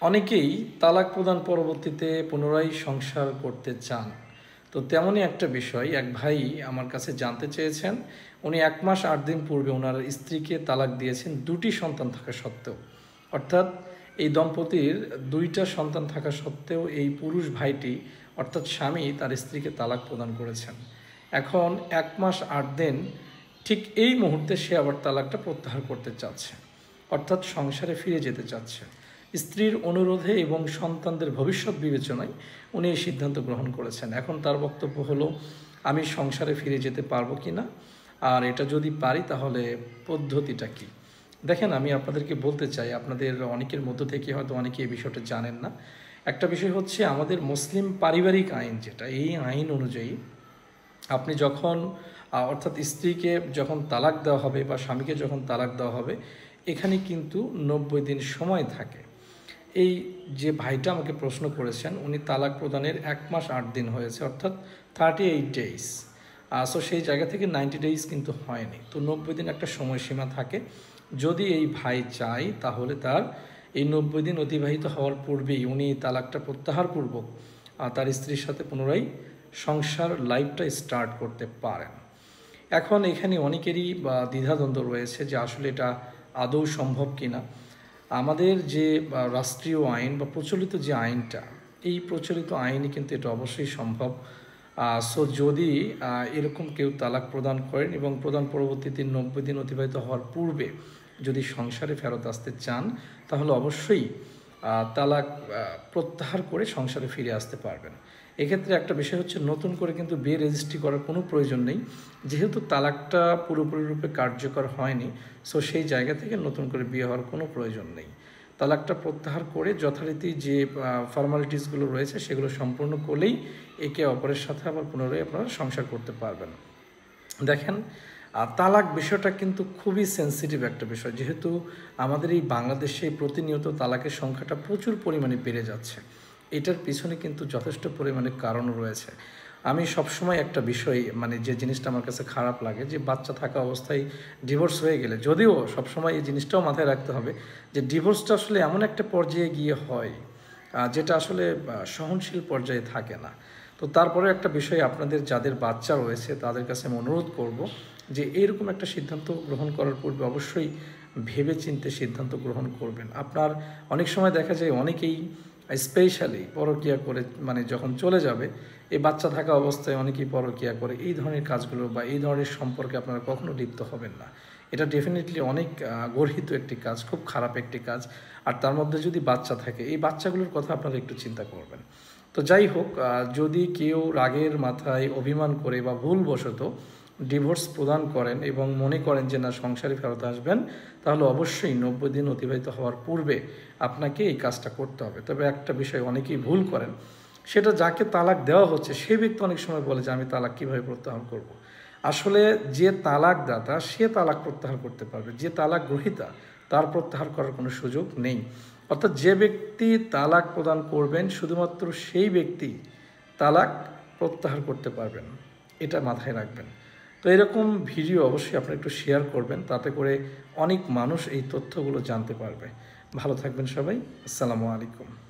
অনেকেই তালাক প্রদান পরবর্তীতে পুনরায় সংসার করতে চান। তো তেমনই একটা বিষয় এক ভাই আমার কাছে জানতে চেয়েছেন। উনি 1 মাস 8 দিন পূর্বে ওনার স্ত্রীকে তালাক দিয়েছেন 2টি সন্তান থাকা সত্ত্বেও। অর্থাৎ এই দম্পতির 2টা সন্তান থাকা সত্ত্বেও এই পুরুষ ভাইটি অর্থাৎ স্বামী তার স্ত্রীকে তালাক প্রদান করেছেন। এখন 1 মাস 8 দিন ঠিক এই মুহূর্তে সে আবার তালাকটা প্রত্যাহার করতে চাচ্ছে, অর্থাৎ সংসারে ফিরে যেতে চাচ্ছে। স্ত্রীর অনুরোধে এবং সন্তানদের ভবিষ্যৎ বিবেচনায় উনি এই সিদ্ধান্ত গ্রহণ করেছেন। এখন তার বক্তব্য হলো, আমি সংসারে ফিরে যেতে পারবো কি না, আর এটা যদি পারি তাহলে পদ্ধতিটা কি। দেখেন, আমি আপনাদেরকে বলতে চাই, আপনাদের অনেকের মধ্য থেকে হয়তো অনেকে এই বিষয়টা জানেন না। একটা বিষয় হচ্ছে আমাদের মুসলিম পারিবারিক আইন, যেটা এই আইন অনুযায়ী আপনি যখন অর্থাৎ স্ত্রীকে যখন তালাক দেওয়া হবে বা স্বামীকে যখন তালাক দেওয়া হবে, এখানে কিন্তু 90 দিন সময় থাকে। এই যে ভাইটা আমাকে প্রশ্ন করেছেন, উনি তালাক প্রদানের 1 মাস 8 দিন হয়েছে, অর্থাৎ 38 ডেইজ। সো সেই জায়গা থেকে 90 ডেইজ কিন্তু হয়নি। তো 90 দিন একটা সময়সীমা থাকে। যদি এই ভাই চায় তাহলে তার এই 90 দিন অতিবাহিত হওয়ার পূর্বেই উনি তালাকটা প্রত্যাহারপূর্বক তার স্ত্রীর সাথে পুনরায় সংসার লাইফটা স্টার্ট করতে পারেন। এখন এখানে অনেকেরই দ্বিধাদ্বন্দ্ব রয়েছে যে আসলে এটা আদৌ সম্ভব কিনা। আমাদের যে রাষ্ট্রীয় আইন বা প্রচলিত যে আইনটা, এই প্রচলিত আইনে কিন্তু এটা অবশ্যই সম্ভব। সো যদি এরকম কেউ তালাক প্রদান করেন এবং প্রদান পরবর্তীতে 90 দিন অতিবাহিত হওয়ার পূর্বে যদি সংসারে ফেরত আসতে চান, তাহলে অবশ্যই তালাক প্রত্যাহার করে সংসারে ফিরে আসতে পারবেন। এক্ষেত্রে একটা বিষয় হচ্ছে, নতুন করে কিন্তু বিয়ে রেজিস্ট্রি করার কোনো প্রয়োজন নেই, যেহেতু তালাকটা পুরোপুরি রূপে কার্যকর হয়নি। সো সেই জায়গা থেকে নতুন করে বিয়ে হওয়ার কোনো প্রয়োজন নেই। তালাকটা প্রত্যাহার করে যথারীতি যে ফর্মালিটিসগুলো রয়েছে সেগুলো সম্পূর্ণ করলেই একে অপরের সাথে আবার পুনরায় আপনারা সংসার করতে পারবেন। দেখেন, তালাক বিষয়টা কিন্তু খুবই সেন্সিটিভ একটা বিষয়, যেহেতু আমাদের এই বাংলাদেশে প্রতিনিয়ত তালাকের সংখ্যাটা প্রচুর পরিমাণে বেড়ে যাচ্ছে। এটার পিছনে কিন্তু যথেষ্ট পরিমাণে কারণ রয়েছে। আমি সবসময় একটা বিষয় যে জিনিসটা আমার কাছে খারাপ লাগে, যে বাচ্চা থাকা অবস্থায় ডিভোর্স হয়ে গেলে, যদিও সবসময় এই জিনিসটাও মাথায় রাখতে হবে যে ডিভোর্সটা আসলে এমন একটা পর্যায়ে গিয়ে হয় যেটা আসলে সহনশীল পর্যায়ে থাকে না। তো তারপরে একটা বিষয়, আপনাদের যাদের বাচ্চা রয়েছে তাদের কাছে আমি অনুরোধ করব যে এরকম একটা সিদ্ধান্ত গ্রহণ করার পূর্বে অবশ্যই ভেবে চিন্তে সিদ্ধান্ত গ্রহণ করবেন। আপনার অনেক সময় দেখা যায় অনেকেই স্পেশালি পরকীয়া করে যখন চলে যাবে, এই বাচ্চা থাকা অবস্থায় অনেকেই পরকীয়া করে। এই ধরনের কাজগুলো বা এই ধরনের সম্পর্কে আপনারা কখনো লিপ্ত হবেন না। এটা ডেফিনেটলি অনেক গর্হিত একটি কাজ, খুব খারাপ একটি কাজ। আর তার মধ্যে যদি বাচ্চা থাকে, এই বাচ্চাগুলোর কথা আপনারা একটু চিন্তা করবেন। তো যাই হোক, যদি কেউ রাগের মাথায় অভিমান করে বা ভুলবশত ডিভোর্স প্রদান করেন এবং মনে করেন যে না সংসারে ফেরত আসবেন, তাহলে অবশ্যই 90 দিন অতিবাহিত হওয়ার পূর্বে আপনাকে এই কাজটা করতে হবে। তবে একটা বিষয় অনেকেই ভুল করেন, সেটা যাকে তালাক দেওয়া হচ্ছে সে ব্যক্তি অনেক সময় বলে যে আমি তালাক কীভাবে প্রত্যাহার করব। আসলে যে তালাকদাতা সে তালাক প্রত্যাহার করতে পারবে, যে তালাক গ্রহীতা তার প্রত্যাহার করার কোনো সুযোগ নেই। অর্থাৎ যে ব্যক্তি তালাক প্রদান করবেন শুধুমাত্র সেই ব্যক্তি তালাক প্রত্যাহার করতে পারবেন, এটা মাথায় রাখবেন। তো এরকম ভিডিও অবশ্যই আপনারা একটু শেয়ার করবেন, তাতে করে অনেক মানুষ এই তথ্যগুলো জানতে পারবে। ভালো থাকবেন সবাই। আসসালামু আলাইকুম।